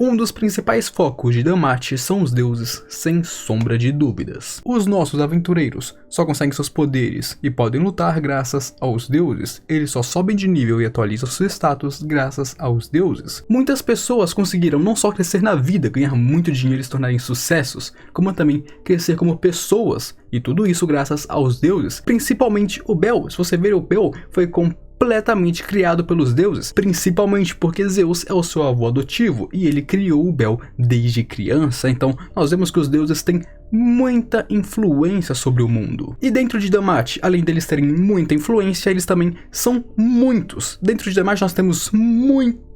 Um dos principais focos de DAMATE são os deuses, sem sombra de dúvidas. Os nossos aventureiros só conseguem seus poderes e podem lutar graças aos deuses. Eles só sobem de nível e atualizam seus status graças aos deuses. Muitas pessoas conseguiram não só crescer na vida, ganhar muito dinheiro e se tornarem sucessos, como também crescer como pessoas. E tudo isso graças aos deuses, principalmente o Bel. Se você ver, o Bel foi completamente criado pelos deuses, principalmente porque Zeus é o seu avô adotivo e ele criou o Bel desde criança. Então nós vemos que os deuses têm muita influência sobre o mundo. E dentro de DAMATE, além deles terem muita influência, eles também são muitos. Dentro de DAMATE nós temos muitos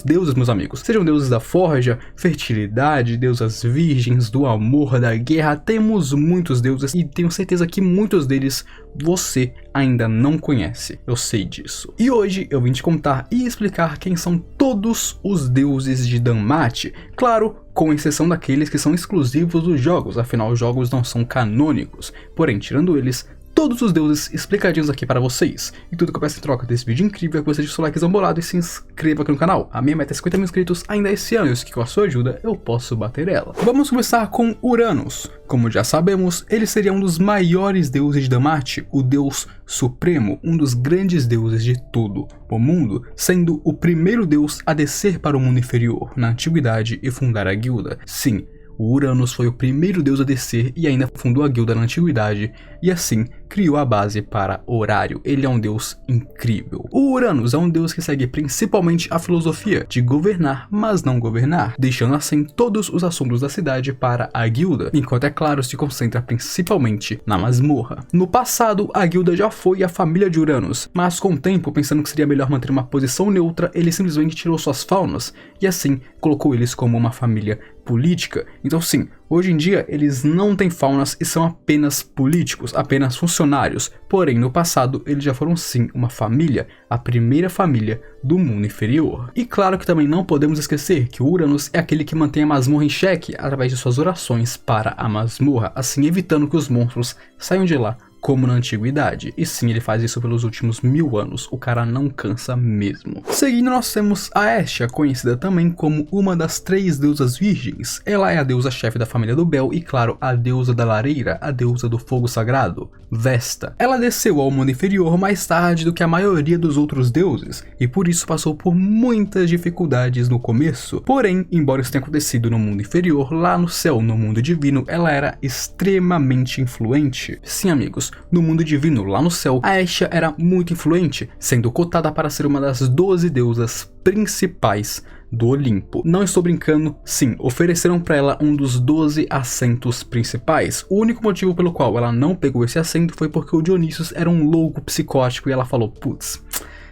deuses, meus amigos. Sejam deuses da forja, fertilidade, deusas virgens, do amor, da guerra. Temos muitos deuses e tenho certeza que muitos deles você ainda não conhece. Eu sei disso. E hoje eu vim te contar e explicar quem são todos os deuses de DAMATE. Claro, com exceção daqueles que são exclusivos dos jogos, afinal os jogos não são canônicos. Porém, tirando eles, todos os deuses explicadinhos aqui para vocês. E tudo que eu peço em troca desse vídeo incrível é que você deixe o seu likezão bolado e se inscreva aqui no canal. A minha meta é 50 mil inscritos ainda esse ano, e que com a sua ajuda eu posso bater ela. Vamos começar com Uranus. Como já sabemos, ele seria um dos maiores deuses de DAMATE, o deus supremo, um dos grandes deuses de todo o mundo, sendo o primeiro deus a descer para o mundo inferior na antiguidade e fundar a guilda. Sim, o Uranus foi o primeiro deus a descer e ainda fundou a guilda na antiguidade, e assim criou a base para Horário. Ele é um deus incrível. O Uranus é um deus que segue principalmente a filosofia de governar, mas não governar, deixando assim todos os assuntos da cidade para a guilda, enquanto é claro se concentra principalmente na masmorra. No passado, a guilda já foi a família de Uranus, mas com o tempo, pensando que seria melhor manter uma posição neutra, ele simplesmente tirou suas faunas e assim colocou eles como uma família política. Então sim, hoje em dia eles não têm faunas e são apenas políticos, apenas funcionários. Porém, no passado eles já foram sim uma família, a primeira família do mundo inferior. E claro que também não podemos esquecer que o Uranus é aquele que mantém a masmorra em xeque através de suas orações para a masmorra, assim evitando que os monstros saiam de lá como na antiguidade. E sim, ele faz isso pelos últimos 1000 anos, o cara não cansa mesmo. Seguindo, nós temos a Hestia, conhecida também como uma das 3 deusas virgens. Ela é a deusa-chefe da família do Bel e, claro, a deusa da lareira, a deusa do fogo sagrado, Vesta. Ela desceu ao mundo inferior mais tarde do que a maioria dos outros deuses, e por isso passou por muitas dificuldades no começo. Porém, embora isso tenha acontecido no mundo inferior, lá no céu, no mundo divino, ela era extremamente influente. Sim, amigos, no mundo divino, lá no céu, a Hestia era muito influente, sendo cotada para ser uma das 12 deusas principais do Olimpo. Não estou brincando, sim, ofereceram para ela um dos 12 assentos principais. O único motivo pelo qual ela não pegou esse assento foi porque o Dionysus era um louco psicótico e ela falou, putz,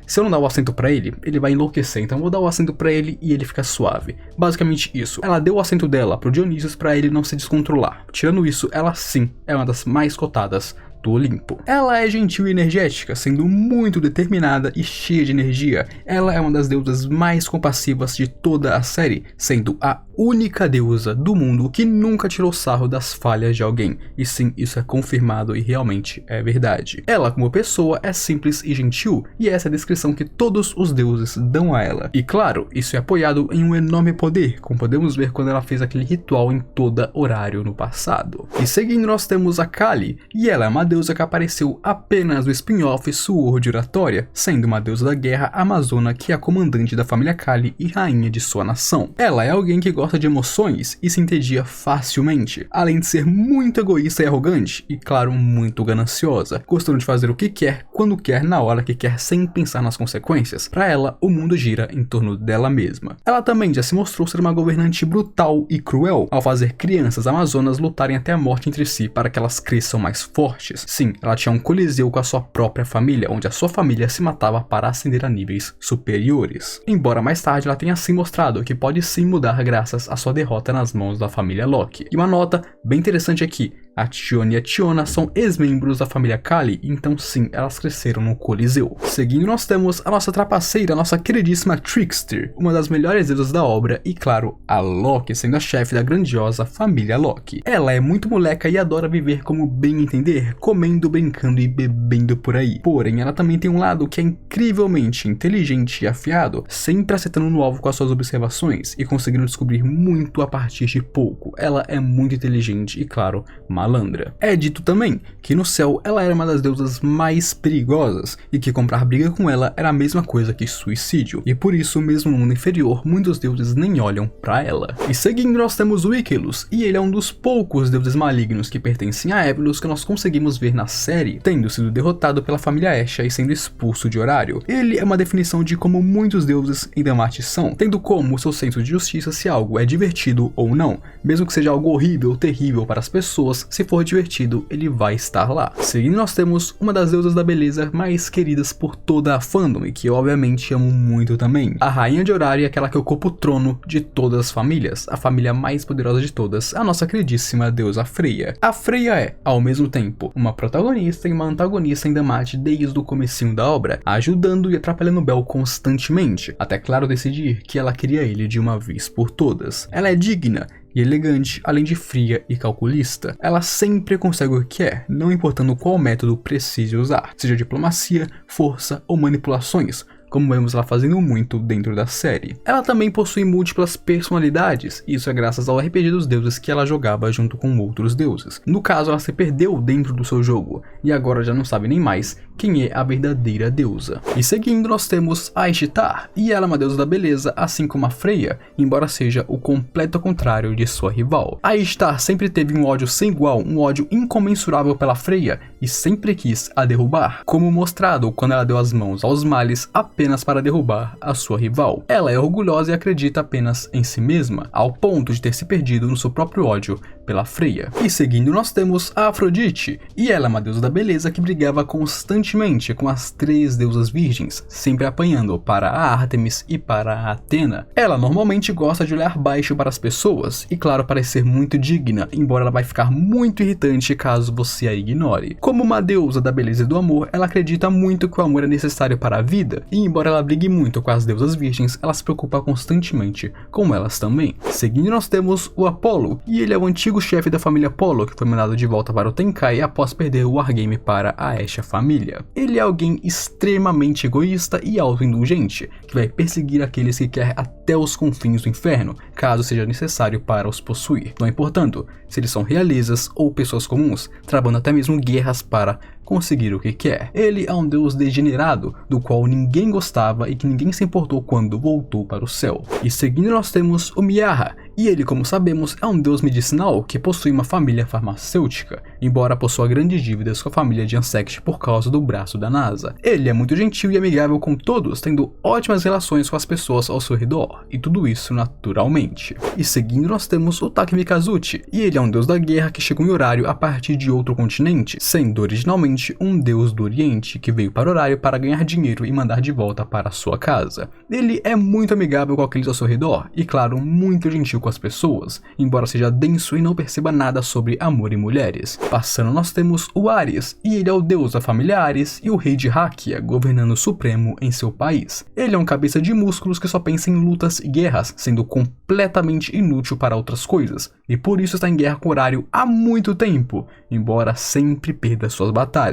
se eu não dar o assento pra ele, ele vai enlouquecer, então eu vou dar o assento pra ele e ele fica suave. Basicamente isso. Ela deu o assento dela pro Dionysus pra ele não se descontrolar. Tirando isso, ela sim é uma das mais cotadas do Olimpo. Ela é gentil e energética, sendo muito determinada e cheia de energia. Ela é uma das deusas mais compassivas de toda a série, sendo a única deusa do mundo que nunca tirou sarro das falhas de alguém. E sim, isso é confirmado e realmente é verdade. Ela, como pessoa, é simples e gentil, e essa é a descrição que todos os deuses dão a ela. E claro, isso é apoiado em um enorme poder, como podemos ver quando ela fez aquele ritual em toda Horário no passado. E seguindo, nós temos a Kali, e ela é uma deusa que apareceu apenas no spin-off Sword Oratória, sendo uma deusa da guerra amazona que é a comandante da família Kali e rainha de sua nação. Ela é alguém que gosta de emoções e se entedia facilmente, além de ser muito egoísta e arrogante, e claro, muito gananciosa, gostando de fazer o que quer, quando quer, na hora que quer, sem pensar nas consequências. Para ela, o mundo gira em torno dela mesma. Ela também já se mostrou ser uma governante brutal e cruel, ao fazer crianças amazonas lutarem até a morte entre si para que elas cresçam mais fortes. Sim, ela tinha um coliseu com a sua própria família, onde a sua família se matava para ascender a níveis superiores. Embora mais tarde ela tenha sim mostrado que pode sim mudar graças à sua derrota nas mãos da família Loki. E uma nota bem interessante é que, A Tiona e a Tiona são ex-membros da família Kali, então sim, elas cresceram no Coliseu. Seguindo, nós temos a nossa trapaceira, a nossa queridíssima Trickster, uma das melhores deusas da obra, e claro, a Loki, sendo a chefe da grandiosa família Loki. Ela é muito moleca e adora viver como bem entender, comendo, brincando e bebendo por aí. Porém, ela também tem um lado que é incrivelmente inteligente e afiado, sempre acertando no alvo com as suas observações e conseguindo descobrir muito a partir de pouco. Ela é muito inteligente e, claro, malandra. É dito também que no céu ela era uma das deusas mais perigosas e que comprar briga com ela era a mesma coisa que suicídio, e por isso, mesmo no mundo inferior, muitos deuses nem olham pra ela. E seguindo, nós temos o Ikelus, e ele é um dos poucos deuses malignos que pertencem a Evelus que nós conseguimos ver na série, tendo sido derrotado pela família Esha e sendo expulso de Horário. Ele é uma definição de como muitos deuses em Damath são, tendo como seu senso de justiça se algo é divertido ou não, mesmo que seja algo horrível ou terrível para as pessoas, se for divertido, ele vai estar lá. Seguindo, nós temos uma das deusas da beleza mais queridas por toda a fandom e que eu obviamente amo muito também. A rainha de Horário é aquela que ocupa o trono de todas as famílias, a família mais poderosa de todas, a nossa queridíssima deusa Freya. A Freya é, ao mesmo tempo, uma protagonista e uma antagonista em Damath desde o comecinho da obra, ajudando e atrapalhando Bel constantemente, até claro decidir que ela queria ele de uma vez por todas. Ela é digna e elegante, além de fria e calculista. Ela sempre consegue o que quer, não importando qual método precise usar, seja diplomacia, força ou manipulações, como vemos ela fazendo muito dentro da série. Ela também possui múltiplas personalidades, e isso é graças ao RPG dos deuses que ela jogava junto com outros deuses. No caso, ela se perdeu dentro do seu jogo, e agora já não sabe nem mais quem é a verdadeira deusa. E seguindo, nós temos a Ishtar, e ela é uma deusa da beleza, assim como a Freya, embora seja o completo contrário de sua rival. A Ishtar sempre teve um ódio sem igual, um ódio incomensurável pela Freya, e sempre quis a derrubar, como mostrado quando ela deu as mãos aos males apenas para derrubar a sua rival. Ela é orgulhosa e acredita apenas em si mesma, ao ponto de ter se perdido no seu próprio ódio pela Freya. E seguindo, nós temos a Afrodite, e ela é uma deusa da beleza que brigava constantemente com as 3 deusas virgens, sempre apanhando para a Ártemis e para a Atena. Ela normalmente gosta de olhar baixo para as pessoas, e claro, parecer muito digna, embora ela vai ficar muito irritante caso você a ignore. Como uma deusa da beleza e do amor, ela acredita muito que o amor é necessário para a vida, e embora ela brigue muito com as deusas virgens, ela se preocupa constantemente com elas também. Seguindo, nós temos o Apollo, e ele é o antigo chefe da família Apollo, que foi mandado de volta para o Tenkai após perder o Wargame para a Esha família. Ele é alguém extremamente egoísta e autoindulgente, que vai perseguir aqueles que quer até os confins do inferno, caso seja necessário para os possuir, não importando se eles são realezas ou pessoas comuns, travando até mesmo guerras para conseguir o que quer. Ele é um deus degenerado, do qual ninguém gostava e que ninguém se importou quando voltou para o céu. E seguindo, nós temos o Miyaha, e ele, como sabemos, é um deus medicinal que possui uma família farmacêutica, embora possua grandes dívidas com a família de Ansect por causa do braço da NASA. Ele é muito gentil e amigável com todos, tendo ótimas relações com as pessoas ao seu redor, e tudo isso naturalmente. E seguindo, nós temos o Taki Mikazuchi, e ele é um deus da guerra que chegou em Horário a partir de outro continente, sendo originalmente um deus do Oriente que veio para Horário para ganhar dinheiro e mandar de volta para sua casa. Ele é muito amigável com aqueles ao seu redor e, claro, muito gentil com as pessoas, embora seja denso e não perceba nada sobre amor e mulheres. Passando, nós temos o Ares, e ele é o deus da família Ares e o rei de Hakia, governando o supremo em seu país. Ele é um cabeça de músculos que só pensa em lutas e guerras, sendo completamente inútil para outras coisas, e por isso está em guerra com Horário há muito tempo, embora sempre perda suas batalhas.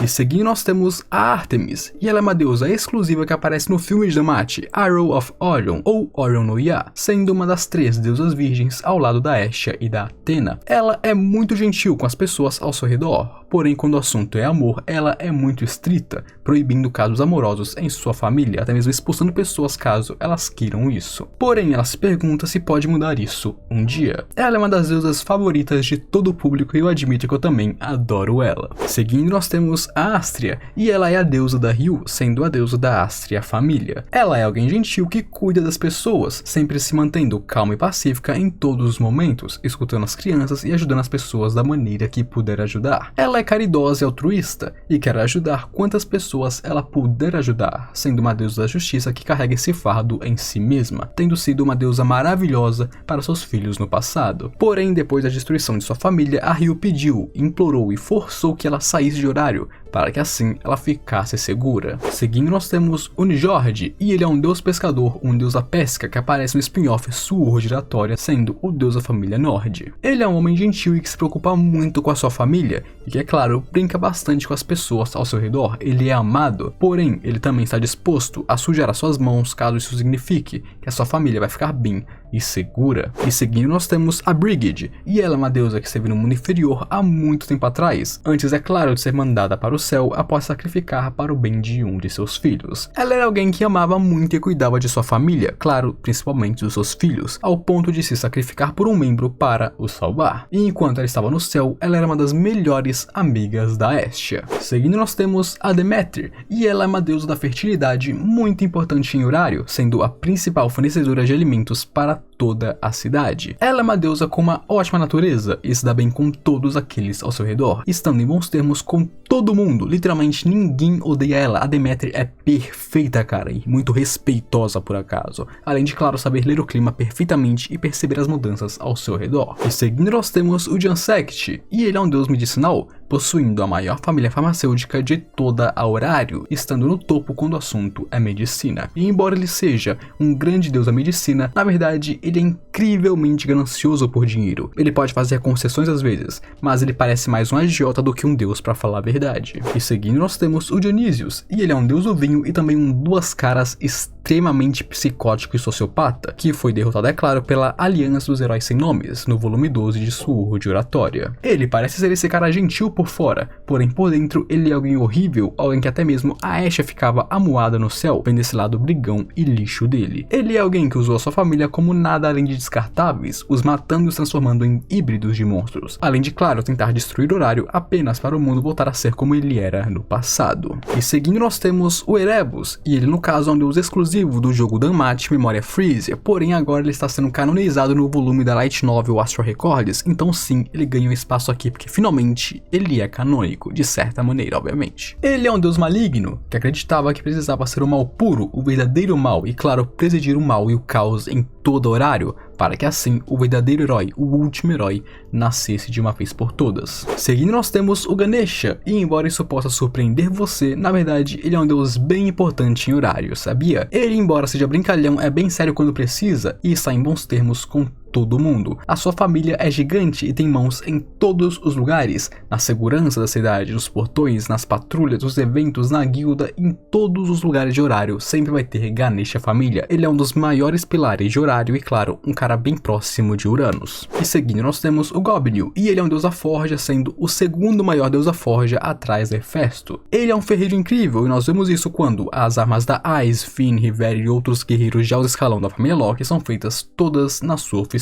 E seguindo, nós temos a Ártemis, e ela é uma deusa exclusiva que aparece no filme de Damath, Arrow of Orion, ou Orion no Ya, sendo uma das 3 deusas virgens ao lado da Esha e da Atena. Ela é muito gentil com as pessoas ao seu redor, porém quando o assunto é amor, ela é muito estrita, proibindo casos amorosos em sua família, até mesmo expulsando pessoas caso elas queiram isso. Porém, ela se pergunta se pode mudar isso um dia. Ela é uma das deusas favoritas de todo o público e eu admito que eu também adoro ela. Seguindo, nós temos a Astria, e ela é a deusa da Ryu, sendo a deusa da Astria família. Ela é alguém gentil que cuida das pessoas, sempre se mantendo calma e passiva pacífica em todos os momentos, escutando as crianças e ajudando as pessoas da maneira que puder ajudar. Ela é caridosa e altruísta e quer ajudar quantas pessoas ela puder ajudar, sendo uma deusa da justiça que carrega esse fardo em si mesma, tendo sido uma deusa maravilhosa para seus filhos no passado. Porém, depois da destruição de sua família, a Ryu pediu, implorou e forçou que ela saísse de horário, para que assim ela ficasse segura. Seguindo, nós temos Unijord, e ele é um deus pescador, um deus da pesca que aparece no spin-off Sword Giratória, sendo o deus da família Nord. Ele é um homem gentil e que se preocupa muito com a sua família, e que, é claro, brinca bastante com as pessoas ao seu redor. Ele é amado, porém, ele também está disposto a sujar as suas mãos caso isso signifique que a sua família vai ficar bem e segura. E seguindo, nós temos a Brigid, e ela é uma deusa que esteve no mundo inferior há muito tempo atrás, antes, é claro, de ser mandada para o céu após sacrificar para o bem de um de seus filhos. Ela era alguém que amava muito e cuidava de sua família, claro, principalmente dos seus filhos, ao ponto de se sacrificar por um membro para o salvar. E enquanto ela estava no céu, ela era uma das melhores amigas da Hestia. Seguindo, nós temos a Deméter, e ela é uma deusa da fertilidade muito importante em Horário, sendo a principal fornecedora de alimentos para toda a cidade. Ela é uma deusa com uma ótima natureza e se dá bem com todos aqueles ao seu redor, estando em bons termos com todo mundo. Literalmente ninguém odeia ela. A Deméter é perfeita, cara, e muito respeitosa por acaso, além de, claro, saber ler o clima perfeitamente e perceber as mudanças ao seu redor. E seguindo, nós temos o Jansect, e ele é um deus medicinal, possuindo a maior família farmacêutica de toda a Horário, estando no topo quando o assunto é medicina. E embora ele seja um grande deus da medicina, na verdade ele é incrivelmente ganancioso por dinheiro. Ele pode fazer concessões às vezes, mas ele parece mais um agiota do que um deus, para falar a verdade. E seguindo, nós temos o Dionísios, e ele é um deus do vinho e também um duas caras extremamente psicótico e sociopata, que foi derrotado, é claro, pela Aliança dos Heróis Sem Nomes, no volume 12 de Sword Oratória. Ele parece ser esse cara gentil por fora, porém por dentro ele é alguém horrível, alguém que até mesmo a Hestia ficava amuada no céu, vendo esse lado brigão e lixo dele. Ele é alguém que usou a sua família como nada além de descartáveis, os matando e os transformando em híbridos de monstros, além de, claro, tentar destruir Horário apenas para o mundo voltar a ser como ele era no passado. E seguindo, nós temos o Erebus, e ele no caso é um deus exclusivo do jogo Danmachi Memoria Freezer, porém agora ele está sendo canonizado no volume da Light Novel Astral Records, então sim, ele ganha um espaço aqui porque finalmente ele é canônico, de certa maneira, obviamente. Ele é um deus maligno, que acreditava que precisava ser o mal puro, o verdadeiro mal, e claro, presidir o mal e o caos em todo Horário, para que assim o verdadeiro herói, o último herói, nascesse de uma vez por todas. Seguindo, nós temos o Ganesha, e embora isso possa surpreender você, na verdade ele é um deus bem importante em Horário, sabia? Ele, embora seja brincalhão, é bem sério quando precisa e está em bons termos com todo mundo. A sua família é gigante e tem mãos em todos os lugares, na segurança da cidade, nos portões, nas patrulhas, nos eventos, na guilda, em todos os lugares de Horário, sempre vai ter Ganesha família. Ele é um dos maiores pilares de Horário e, claro, um cara bem próximo de Uranus. E seguindo, nós temos o Goblin, e ele é um deus da forja, sendo o segundo maior deus da forja atrás de Hefesto. Ele é um ferreiro incrível e nós vemos isso quando as armas da Ice, Finn, Riveri e outros guerreiros de alto escalão da família Loki são feitas todas na sua oficina.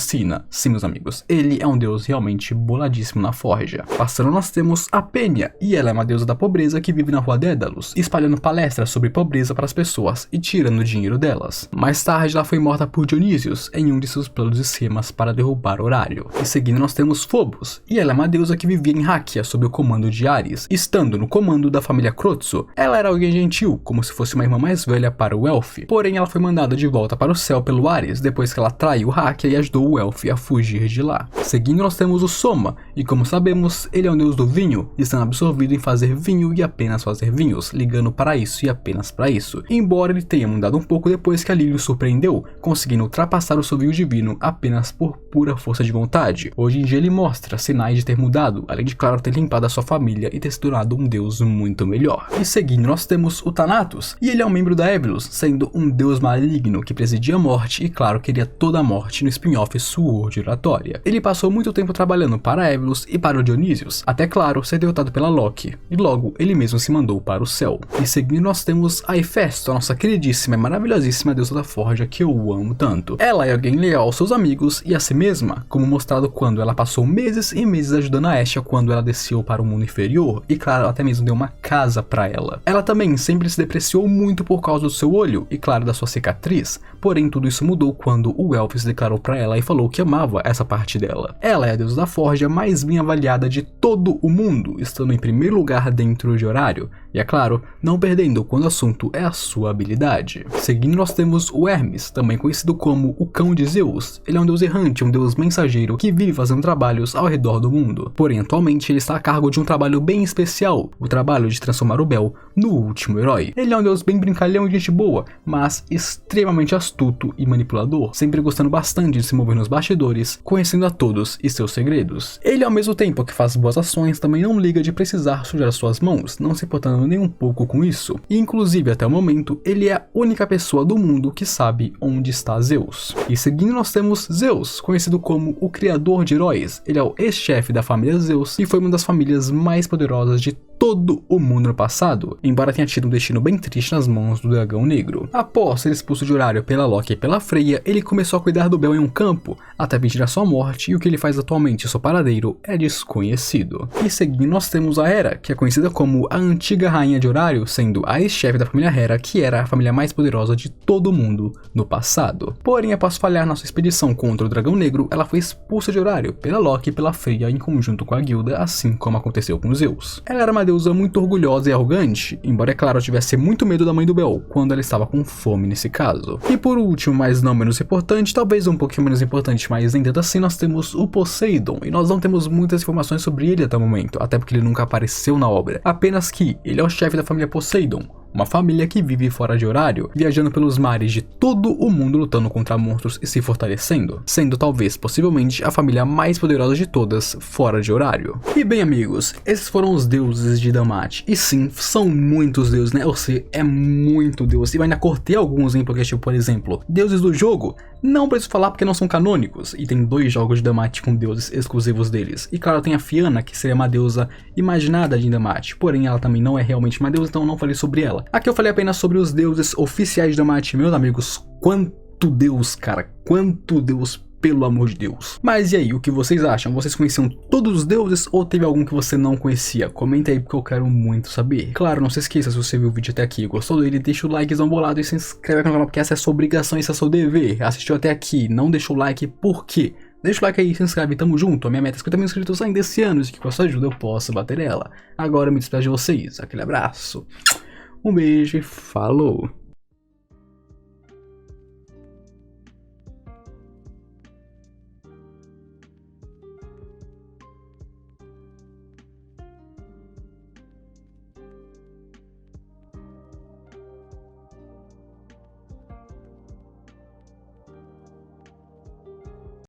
Sim, meus amigos, ele é um deus realmente boladíssimo na forja. Passando, nós temos a Penha, e ela é uma deusa da pobreza que vive na rua Dédalus, espalhando palestras sobre pobreza para as pessoas e tirando o dinheiro delas. Mais tarde, ela foi morta por Dionísios em um de seus planos e esquemas para derrubar Horário. E seguindo, nós temos Phobos, e ela é uma deusa que vivia em Hakia sob o comando de Ares, estando no comando da família Crotso. Ela era alguém gentil, como se fosse uma irmã mais velha para o Elf, porém ela foi mandada de volta para o céu pelo Ares depois que ela traiu Hakia e ajudou o Elf a fugir de lá. Seguindo, nós temos o Soma, e como sabemos, ele é um deus do vinho, estando absorvido em fazer vinho e apenas fazer vinhos, ligando para isso e apenas para isso. Embora ele tenha mudado um pouco depois que a Lily o surpreendeu, conseguindo ultrapassar o seu vinho divino apenas por pura força de vontade. Hoje em dia ele mostra sinais de ter mudado, além de, claro, ter limpado a sua família e ter se tornado um deus muito melhor. E seguindo, nós temos o Thanatos, e ele é um membro da Evilus, sendo um deus maligno que presidia a morte e, claro, queria toda a morte no spin-off Sword Oratória. Ele passou muito tempo trabalhando para a Evilus e para o Dionísios, até, claro, ser derrotado pela Loki, e logo ele mesmo se mandou para o céu. E seguindo, nós temos a Hefesto, a nossa queridíssima e maravilhosíssima deusa da forja que eu amo tanto. Ela é alguém leal aos seus amigos e a si mesma, como mostrado quando ela passou meses e meses ajudando a Hestia quando ela desceu para o mundo inferior, e claro, ela até mesmo deu uma casa para ela. Ela também sempre se depreciou muito por causa do seu olho, e claro, da sua cicatriz, porém tudo isso mudou quando o Elf se declarou para ela e falou que amava essa parte dela. Ela é a deusa da forja mais bem avaliada de todo o mundo, estando em primeiro lugar dentro de horário, e é claro, não perdendo quando o assunto é a sua habilidade. Seguindo nós temos o Hermes, também conhecido como o Cão de Zeus. Ele é um deus errante, um deus mensageiro que vive fazendo trabalhos ao redor do mundo. Porém, atualmente ele está a cargo de um trabalho bem especial, o trabalho de transformar o Bel no último herói. Ele é um deus bem brincalhão e gente boa, mas extremamente astuto e manipulador, sempre gostando bastante de se mover nos bastidores, conhecendo a todos e seus segredos. Ele, ao mesmo tempo que faz boas ações, também não liga de precisar sujar suas mãos, não se importando nem um pouco com isso. E inclusive, até o momento, ele é a única pessoa do mundo que sabe onde está Zeus. E seguindo nós temos Zeus, conhecido como o criador de heróis. Ele é o ex-chefe da família Zeus e foi uma das famílias mais poderosas de todo o mundo no passado, embora tenha tido um destino bem triste nas mãos do Dragão Negro. Após ser expulso de Horário pela Loki e pela Freya, ele começou a cuidar do Bel em um campo, até pedir a sua morte, e o que ele faz atualmente, seu paradeiro, é desconhecido. E seguindo nós temos a Hera, que é conhecida como a antiga rainha de Horário, sendo a ex-chefe da família Hera, que era a família mais poderosa de todo o mundo no passado. Porém, após falhar na sua expedição contra o Dragão Negro, ela foi expulsa de Horário pela Loki e pela Freya em conjunto com a guilda, assim como aconteceu com Zeus. Ela era uma deusa muito orgulhosa e arrogante, embora é claro tivesse muito medo da mãe do Bel quando ela estava com fome nesse caso. E por último, mas não menos importante, talvez um pouquinho menos importante, mas nem tanto assim, nós temos o Poseidon, e nós não temos muitas informações sobre ele até o momento, até porque ele nunca apareceu na obra, apenas que ele é o chefe da família Poseidon, uma família que vive fora de Horário, viajando pelos mares de todo o mundo lutando contra monstros e se fortalecendo, sendo talvez, possivelmente, a família mais poderosa de todas fora de Horário. E bem amigos, esses foram os deuses de Tiamat, e sim, são muitos deuses, né? Você é muito deus, e eu ainda cortei alguns, hein, porque tipo, por exemplo, deuses do jogo, não preciso falar porque não são canônicos, e tem 2 jogos de Tiamat com deuses exclusivos deles. E claro, tem a Fianna, que seria uma deusa imaginada de Tiamat, porém ela também não é realmente uma deusa, então eu não falei sobre ela. Aqui eu falei apenas sobre os deuses oficiais de Tiamat, meus amigos, quanto deus, cara, quanto deus, pelo amor de Deus. Mas e aí, o que vocês acham? Vocês conheciam todos os deuses ou teve algum que você não conhecia? Comenta aí porque eu quero muito saber. Claro, não se esqueça, se você viu o vídeo até aqui e gostou dele, deixa o likezão bolado e se inscreve no canal porque essa é a sua obrigação, esse é o seu dever. Assistiu até aqui, não deixou o like, por quê? Deixa o like aí, se inscreve, tamo junto. A minha meta é 50 mil inscritos ainda esse ano, e com a sua ajuda eu posso bater ela. Agora eu me despeço de vocês, aquele abraço, um beijo e falou!